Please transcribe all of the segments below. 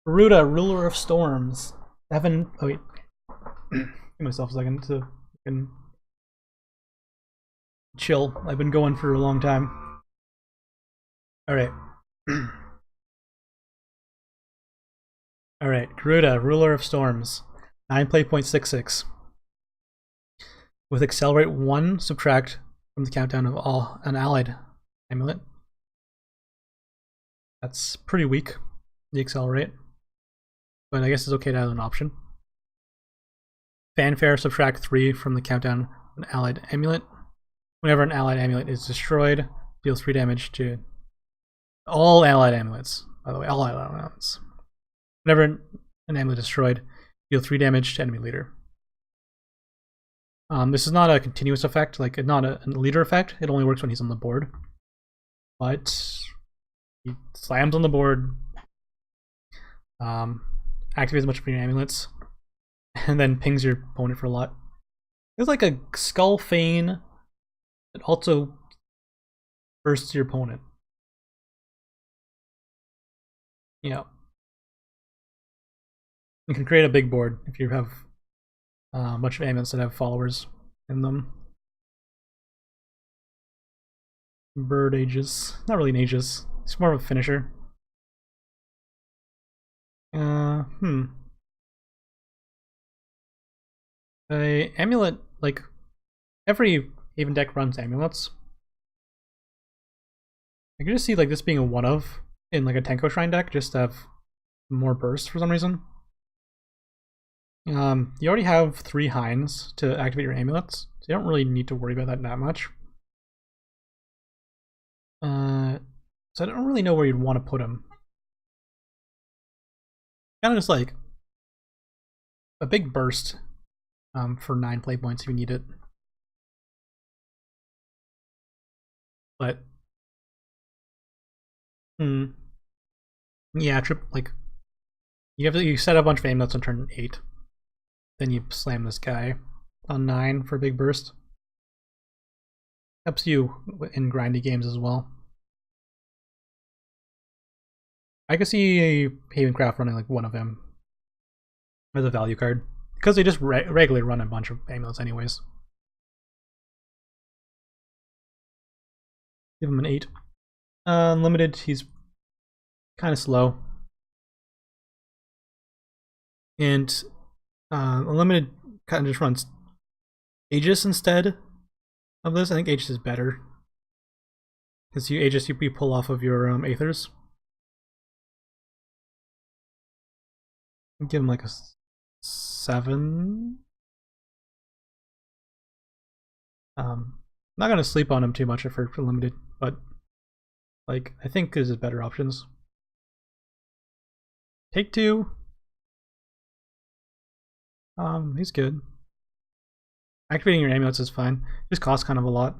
Garuda, ruler of storms. Seven. Oh wait. Give myself a second to fucking chill. I've been going for a long time. All right. All right. Garuda, ruler of storms. 9 play 0.66. With accelerate 1, subtract from the countdown of all an allied amulet. That's pretty weak, the accelerate. But I guess it's okay to have an option. Fanfare, subtract 3 from the countdown of an allied amulet. Whenever an allied amulet is destroyed, deal 3 damage to all allied amulets. By the way, all allied amulets. Whenever an amulet is destroyed, deal 3 damage to enemy leader. This is not a continuous effect, like not a leader effect. It only works when he's on the board. But he slams on the board, activates a bunch of your amulets, and then pings your opponent for a lot. It's like a Skull Feign that also bursts your opponent. Yeah. You can create a big board if you have a bunch of amulets that have followers in them. Bird Aegis. Not really an Aegis. It's more of a finisher. Amulet, like, every Haven deck runs amulets. I can just see like this being a one of in like a Tenko Shrine deck, just to have more burst for some reason. You already have 3 Hinds to activate your amulets, so you don't really need to worry about that much. So I don't really know where you'd want to put him. Kind of just like a big burst for 9 play points if you need it. But yeah, like you set up a bunch of amulets on turn 8. Then you slam this guy on 9 for a big burst. Helps you in grindy games as well. I could see a Havencraft running like one of them as a value card, because they just regularly run a bunch of amulets anyways. Give him an 8. Unlimited, he's kind of slow. And Unlimited kind of just runs Aegis instead of this. I think Aegis is better, because Aegis you pull off of your Aethers. Give him like a 7. Not gonna sleep on him too much for limited, but like I think there's better options. Take 2. He's good. Activating your amulets is fine. Just costs kind of a lot.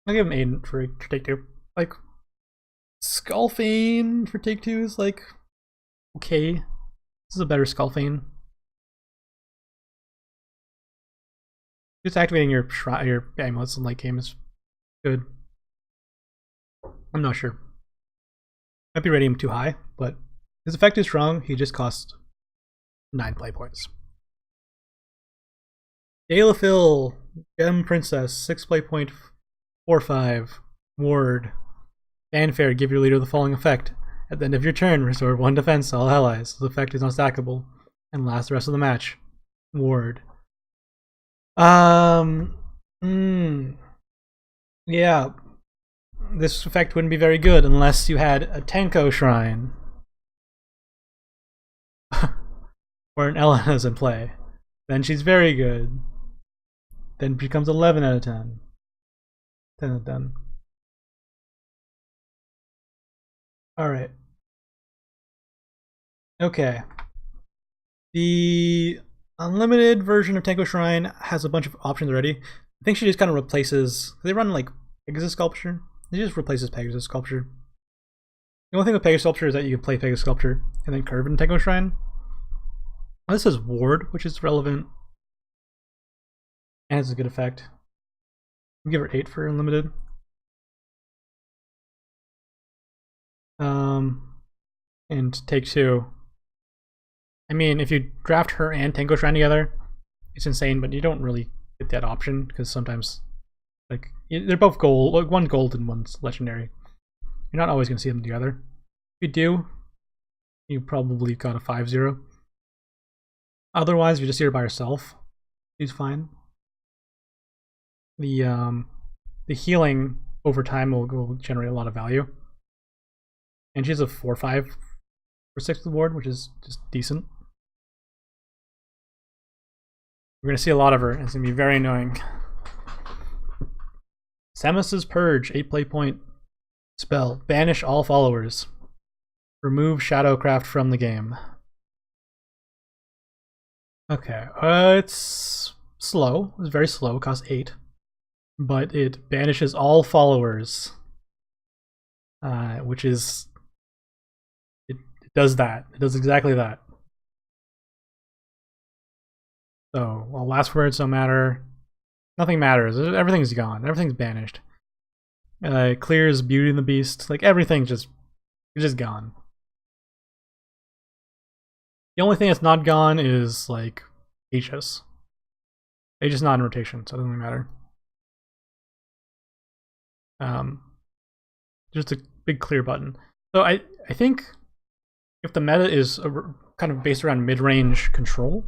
I'll give him 8 for take 2. Like, Skull Feign for take 2 is like okay. This is a better Skull Feign. Just activating your amulets in late game is good. I'm not sure. Might be rating him too high, but his effect is strong. He just costs 9 play points. Dalafil, Gem Princess, 6 play point 4/5. Ward. Fanfare, give your leader the following effect. At the end of your turn, restore 1 defense to all allies. The effect is unstackable and lasts the rest of the match. Ward. Yeah. This effect wouldn't be very good unless you had a Tenko Shrine. Or an Elena's in play. Then she's very good. Then becomes 11 out of 10. 10 out of 10. Alright. Okay. The unlimited version of Tenko Shrine has a bunch of options already. I think she just kind of replaces... They run like Pegasus Sculpture. She just replaces Pegasus Sculpture. The only thing with Pegasus Sculpture is that you can play Pegasus Sculpture and then curve in Tenko Shrine. This is Ward, which is relevant. And has a good effect. I'll give her 8 for unlimited. and take 2. I mean, if you draft her and Tango Shrine together, it's insane, but you don't really get that option because sometimes, like, they're both gold, like one's gold and one's legendary. You're not always going to see them together. If you do, you probably got a 5-0. Otherwise, if you just see her by herself, she's fine. The healing over time will generate a lot of value. And she has a 4-5 for 6th board, which is just decent. We're going to see a lot of her, and it's going to be very annoying. Samus's Purge, 8 play point spell. Banish all followers. Remove Shadowcraft from the game. Okay, it's slow. It's very slow. It costs 8. But it banishes all followers. Which is... It does that. It does exactly that. So, well, last words don't matter. Nothing matters. Everything's gone. Everything's banished. Clears Beauty and the Beast. Like, everything's just gone. The only thing that's not gone is, like, Aegis. Aegis is not in rotation, so it doesn't really matter. Just a big clear button. So I think if the meta is kind of based around mid-range control,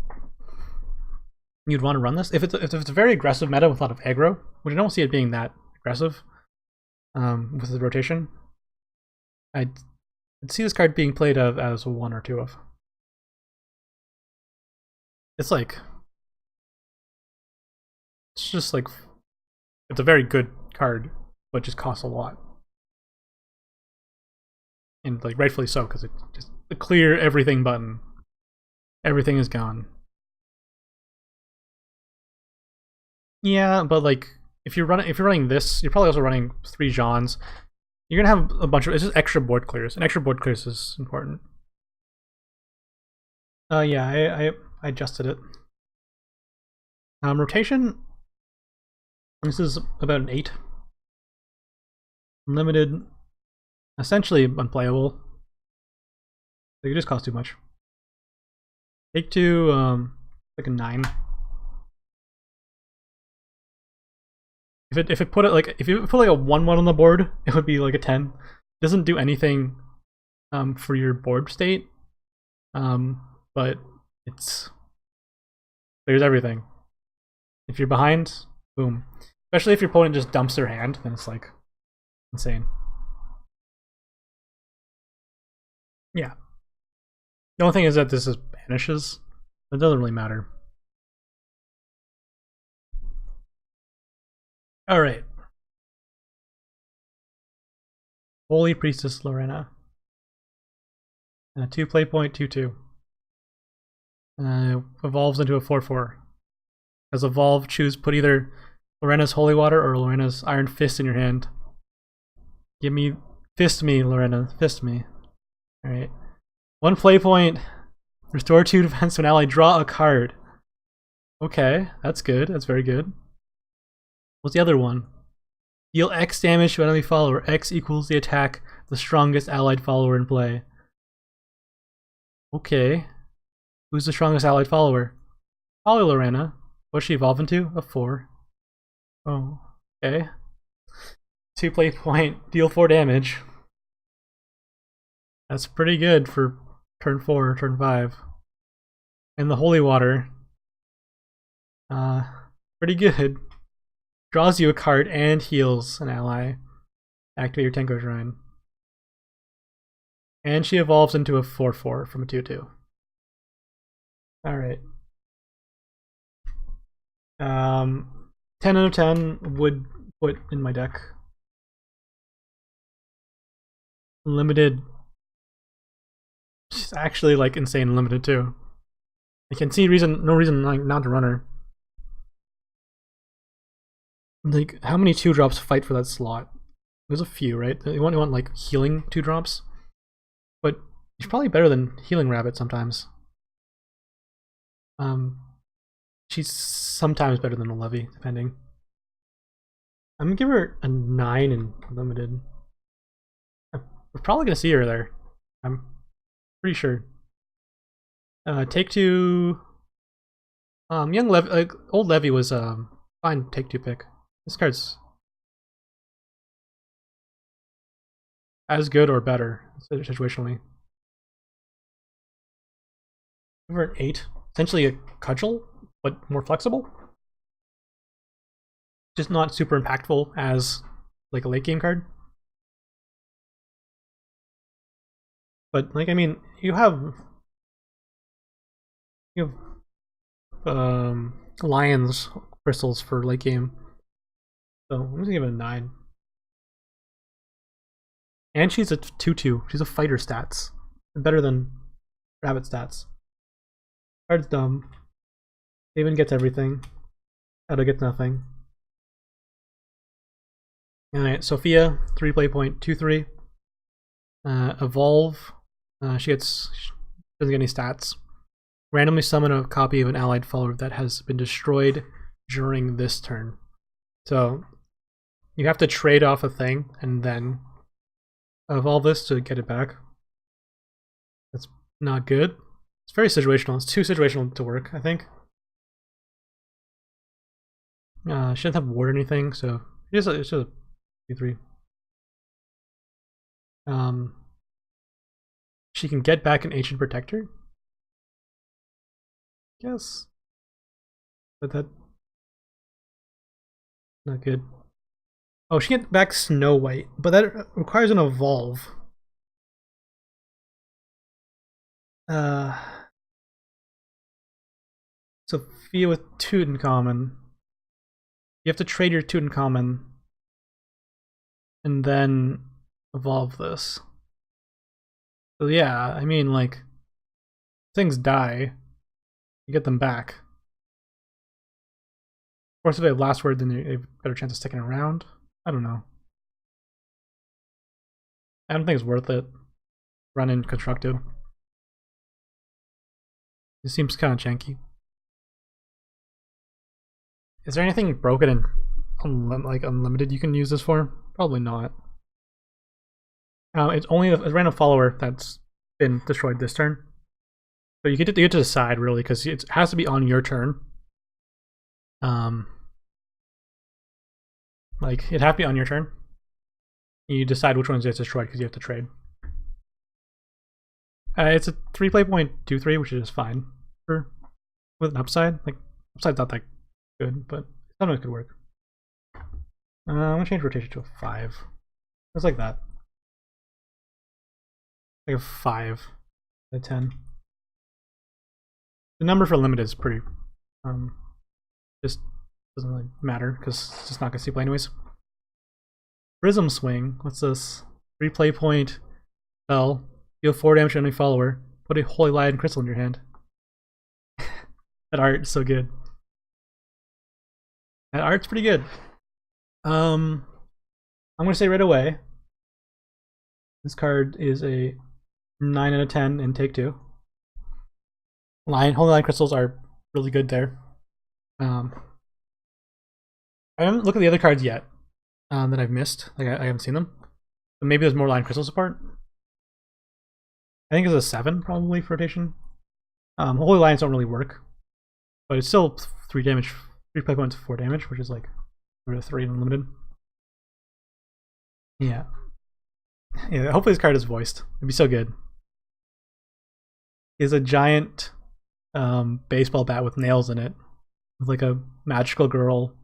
you'd want to run this. If it's a very aggressive meta with a lot of aggro, which I don't see it being that aggressive with the rotation, I'd see this card being played as a 1 or 2 of. It's like, it's just like, it's a very good card, but just costs a lot. And like rightfully so, because it just the clear everything button. Everything is gone. Yeah, but like if you're running this, you're probably also running 3 Johns. You're gonna have a bunch of, it's just extra board clears, and extra board clears is important. Yeah, I adjusted it. Rotation. This is about an 8. Unlimited, essentially unplayable. It just costs too much. Take 2, like a 9. If you put like a 1/1 on the board, it would be like a 10. It doesn't do anything for your board state. But there's everything. If you're behind, boom. Especially if your opponent just dumps their hand, then it's like insane. Yeah. The only thing is that this is banishes. It doesn't really matter. Alright. Holy Priestess Lorena. 2 play point, 2/2. Evolves into a 4/4. As evolve, put either Lorena's Holy Water or Lorena's Iron Fist in your hand. Fist me, Lorena. Fist me. Alright. 1 play point. Restore 2 defense to an ally. Draw a card. Okay, that's good. That's very good. What's the other one? Deal X damage to enemy follower. X equals the attack of the strongest allied follower in play. Okay. Who's the strongest allied follower? Probably Lorena. What's she evolve into? A 4. Oh, okay. 2 play point. Deal 4 damage. That's pretty good for turn 4, turn 5. And the Holy Water. Pretty good. Draws you a card and heals an ally. Activate your Tenko Shrine. And she evolves into a 4/4 from a 2/2. Alright. 10 out of 10 would put in my deck. Limited. She's actually like insane limited too. I can see no reason like not to run her. Like, how many 2-drops fight for that slot? There's a few, right? You want like healing 2-drops, but she's probably better than Healing Rabbit sometimes. She's sometimes better than a Levy, depending. I'm gonna give her a 9 in limited. We're probably gonna see her there. Pretty sure. Take two. Old Levy was fine. Take two pick. This card's as good or better situationally. We're at 8. Essentially a cudgel, but more flexible. Just not super impactful as like a late game card. But like, I mean, you have Lions crystals for late game. So I'm gonna give it a 9. And she's a 2/2. She's a fighter stats. Better than rabbit stats. Card's dumb. Haven gets everything. Ada gets nothing. Alright, Sophia, 3 play point, 2/3. Evolve. She doesn't get any stats. Randomly summon a copy of an allied follower that has been destroyed during this turn. So you have to trade off a thing and then evolve this to get it back. That's not good. It's very situational. It's too situational to work, I think. She doesn't have ward or anything, so it's just a 2/3. She can get back an Ancient Protector. Yes. But that not good. Oh, she can get back Snow White, but that requires an evolve. Sophia with 2 in common. You have to trade your 2 in common and then evolve this. So yeah, I mean, like, things die, you get them back. Of course, if they have last word, then they have a better chance of sticking around. I don't know. I don't think it's worth it. Run in constructed. It seems kind of janky. Is there anything broken and like unlimited you can use this for? Probably not. It's only a random follower that's been destroyed this turn. So you get to decide really, because it has to be on your turn. Like it has to be on your turn. You decide which ones get destroyed because you have to trade. It's a 3 play point 2/3, which is fine for with an upside. Like upside's not that good, but sometimes it could work. I'm gonna change rotation to a 5. It's like that. Like a 5 out of 10. The number for limited is pretty just doesn't really matter because it's just not gonna see play anyways. Prism Swing, what's this? 3 play point spell, deal 4 damage to enemy follower, put a Holy Lion crystal in your hand. That art is so good. That art's pretty good. I'm gonna say right away, this card is a 9 out of 10 in take 2. Holy Lion crystals are really good there. I haven't looked at the other cards yet that I've missed. Like I haven't seen them. But maybe there's more Lion crystal support. I think it's a 7 probably for rotation. Holy Lions don't really work, but it's still 3 damage, 3 play points, 4 damage, which is like 3 unlimited. Yeah. Yeah, hopefully this card is voiced. It'd be so good. Is a giant baseball bat with nails in it, with like a magical girl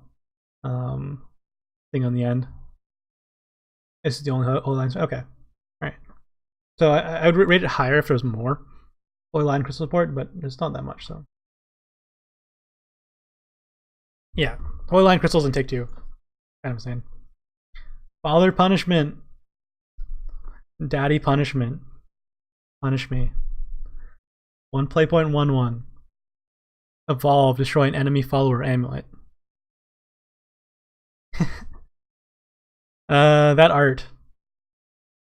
thing on the end. This is the only Holy Lion. Okay, alright. So I would rate it higher if there was more Holy Lion crystal support, but there's not that much, so. Yeah, Holy Lion crystals in take 2. Kind of insane. Father punishment. Daddy punishment. Punish me. 1 play point 1/1. Evolve, destroy an enemy follower amulet. That art.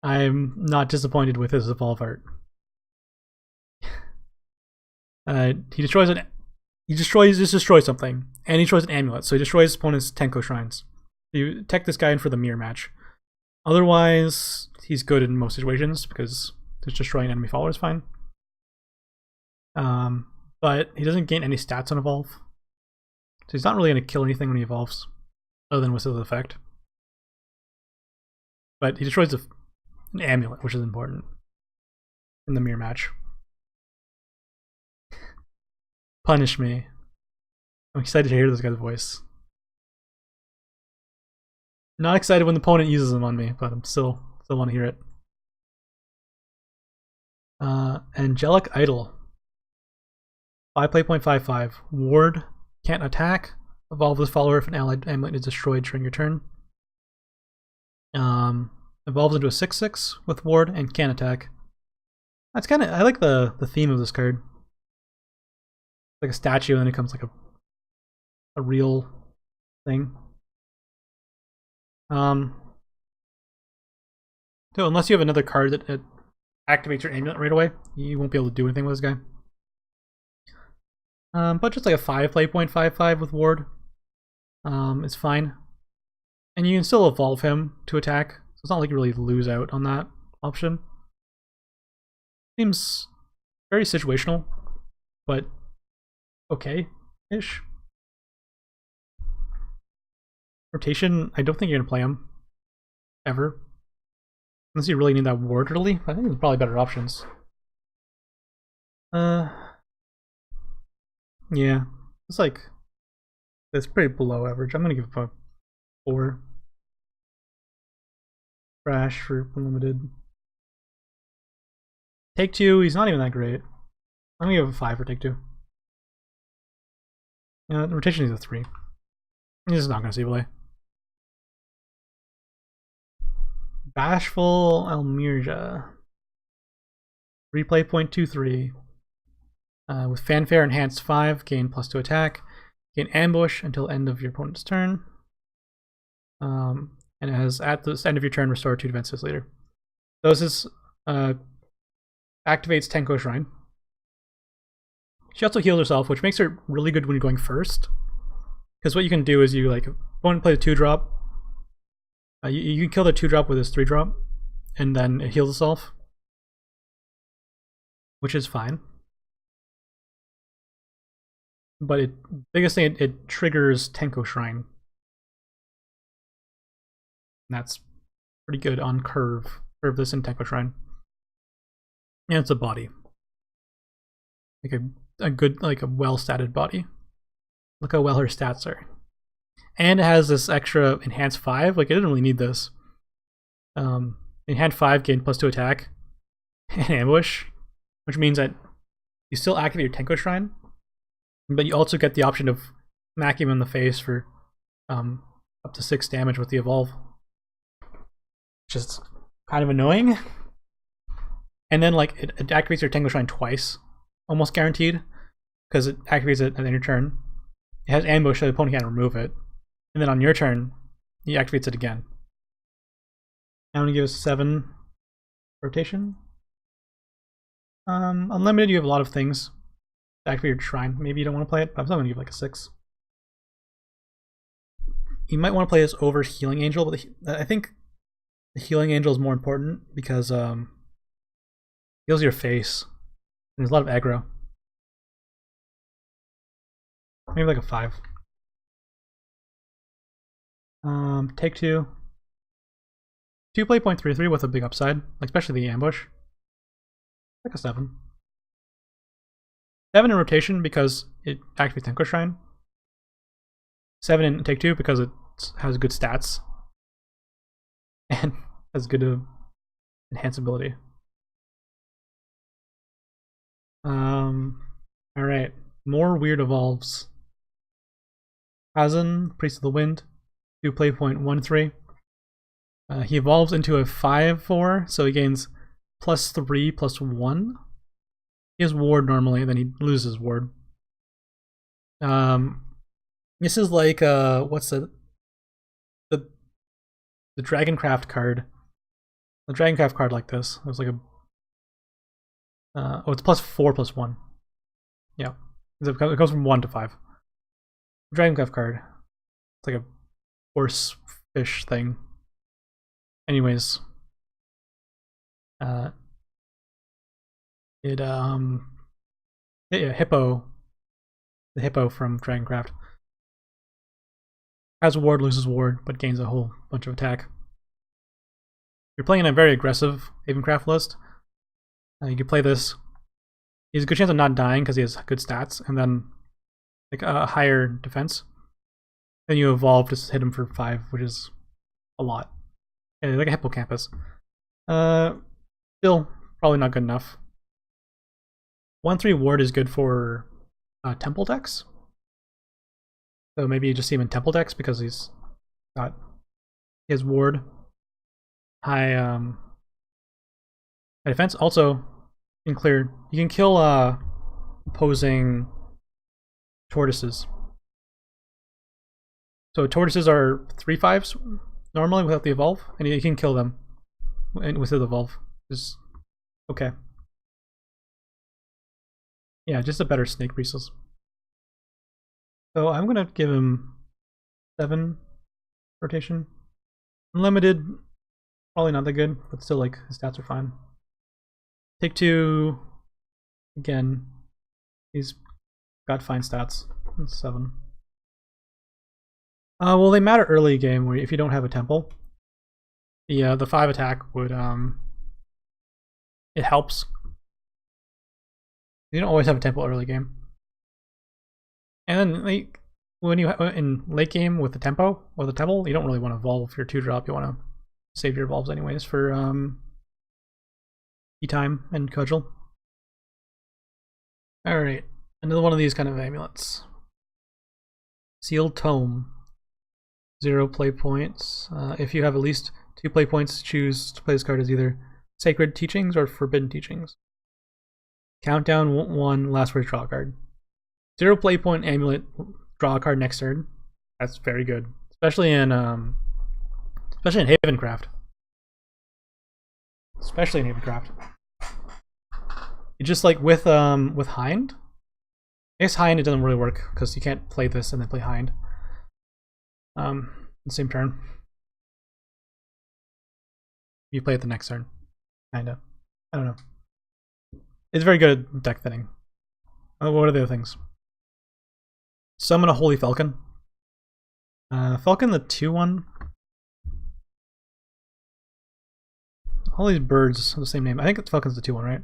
I'm not disappointed with his evolve art. He destroys something, and he destroys an amulet, so he destroys his opponent's Tenko shrines. You tech this guy in for the mirror match. Otherwise, he's good in most situations because just destroying enemy follower is fine. But he doesn't gain any stats on evolve, so he's not really going to kill anything when he evolves, other than Whistle effect. But he destroys an amulet, which is important in the mirror match. Punish me. I'm excited to hear this guy's voice. Not excited when the opponent uses them on me, but I'm still want to hear it. Angelic Idol. 5 play 0.55. Ward. Can't attack. Evolve this follower if an allied amulet is destroyed during your turn. Evolves into a 6/6 with ward and can't attack. That's kind of, I like the theme of this card. Like a statue, and then it becomes like a real thing. So unless you have another card that activates your amulet right away, you won't be able to do anything with this guy. But just like a 5 play 0.55 with ward, it's fine. And you can still evolve him to attack, so it's not like you really lose out on that option. Seems very situational, but okay-ish. Rotation, I don't think you're going to play him. Ever. Unless you really need that ward early. I think there's probably better options. Yeah. It's like... It's pretty below average. I'm going to give it a 4. Crash for unlimited. Take 2, he's not even that great. I'm going to give it a 5 for take 2. Yeah, the rotation is a 3. He's not going to see play. Bashful Almirja. Replay 0.23. With Fanfare Enhanced 5, gain +2 attack. Gain Ambush until end of your opponent's turn. And it has, at the end of your turn, restore 2 defenses later. So this is, activates Tenko Shrine. She also heals herself, which makes her really good when you're going first. Because what you can do is you, like, opponent play the 2-drop. You can kill the 2-drop with this 3-drop, and then it heals itself, which is fine. But biggest thing, it triggers Tenko Shrine. And that's pretty good on curve. Curve this in Tenko Shrine. And it's a body. Like a good, like a well-statted body. Look how well her stats are. And it has this extra enhanced 5. Like, I didn't really need this. Enhanced 5, gain +2 attack and ambush, which means that you still activate your Tenko Shrine, but you also get the option of smacking him in the face for up to 6 damage with the evolve, which is kind of annoying. And then, like, it activates your Tenko Shrine twice, almost guaranteed, because it activates it at the end of your turn. It has ambush, so the opponent can't remove it. And then on your turn, he activates it again. I'm gonna give it 7 rotation. Unlimited, you have a lot of things to activate your shrine. Maybe you don't want to play it, but I'm still gonna give it like a 6. You might want to play this over Healing Angel, but I think the Healing Angel is more important because heals your face. And there's a lot of aggro. Maybe like a 5. Take 2. 2 play 0.33 with a big upside, like especially the ambush. Like a 7. 7 in rotation because it activates Tenko Shrine. 7 in take 2 because it has good stats. And has good enhanceability. Alright. More weird evolves. Hazen, Priest of the Wind. 2 play 0.13. He evolves into a 5/4, so he gains +3/+1. He has ward normally, then he loses ward. This is like what's the Dragoncraft card. The Dragoncraft card like this. It was like a oh, it's +4/+1. Yeah, it goes from 1 to 5. Dragoncraft card. It's like a horse fish thing. Anyways, it Yeah, Hippo. The Hippo from Dragoncraft. Has a ward, loses ward, but gains a whole bunch of attack. You're playing in a very aggressive Havencraft list. You could play this. He has a good chance of not dying because he has good stats, and then like a higher defense. Then you evolve to hit him for 5, which is a lot. Yeah, like a hippocampus. Still probably not good enough. 1/3 ward is good for temple decks. So maybe you just see him in temple decks because he's got his ward high defense. Also, you can kill opposing tortoises. So tortoises are 3/5s normally without the evolve, and you can kill them with the evolve. Is okay. Yeah, just a better snake priestess. So I'm gonna give him 7 rotation. Unlimited, probably not that good, but still like his stats are fine. Take 2 again. He's got fine stats. 7. Well, they matter early game where if you don't have a temple. The 5 attack would it helps. You don't always have a temple early game. And then like when you in late game with the tempo or the temple, you don't really want to evolve your 2-drop. You want to save your evolves anyways for E-time and cudgel. Alright, another one of these kind of amulets. Sealed Tome. 0 play points. If you have at least 2 play points, choose to play this card as either Sacred Teachings or Forbidden Teachings. Countdown 1, last word, draw a card. 0 play point amulet, draw a card next turn. That's very good, especially in Havencraft. Especially in Havencraft. You just like with Hind. I guess Hind it doesn't really work because you can't play this and then play Hind. The same turn. You play it the next turn, kinda. I don't know. It's very good at deck thinning. What are the other things? Summon a Holy Falcon. Falcon the 2/1. All these birds have the same name. I think Falcon's the 2/1, right?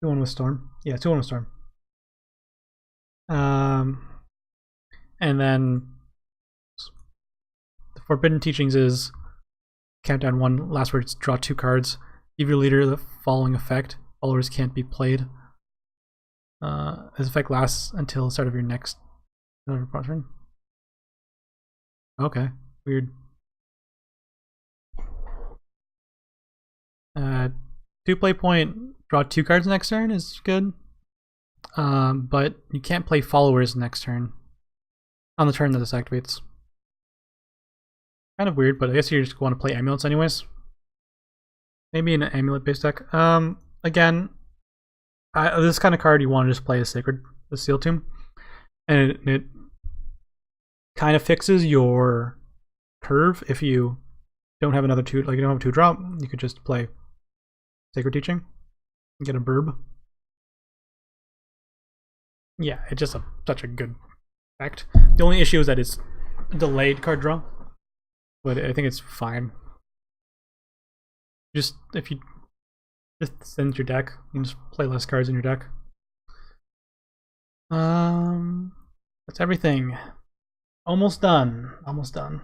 2/1 with Storm. Yeah, 2/1 with Storm. And then the Forbidden Teachings is countdown 1, last words, draw 2 cards. Give your leader the following effect. Followers can't be played. This effect lasts until the start of your next turn. Okay, weird. 2 play point, draw 2 cards next turn is good. But you can't play followers next turn. On the turn that this activates. Kind of weird, but I guess you just want to play amulets anyways. Maybe an amulet based deck. Again, this kind of card you want to just play as Sacred, the Seal Tomb, and it kind of fixes your curve. If you don't have another 2, like you don't have a 2-drop, you could just play Sacred Teaching and get a burb. Yeah, it's just such a good effect. The only issue is that it's delayed card draw, but I think it's fine. Just if you just send your deck, you can just play less cards in your deck. That's everything. Almost done. Almost done.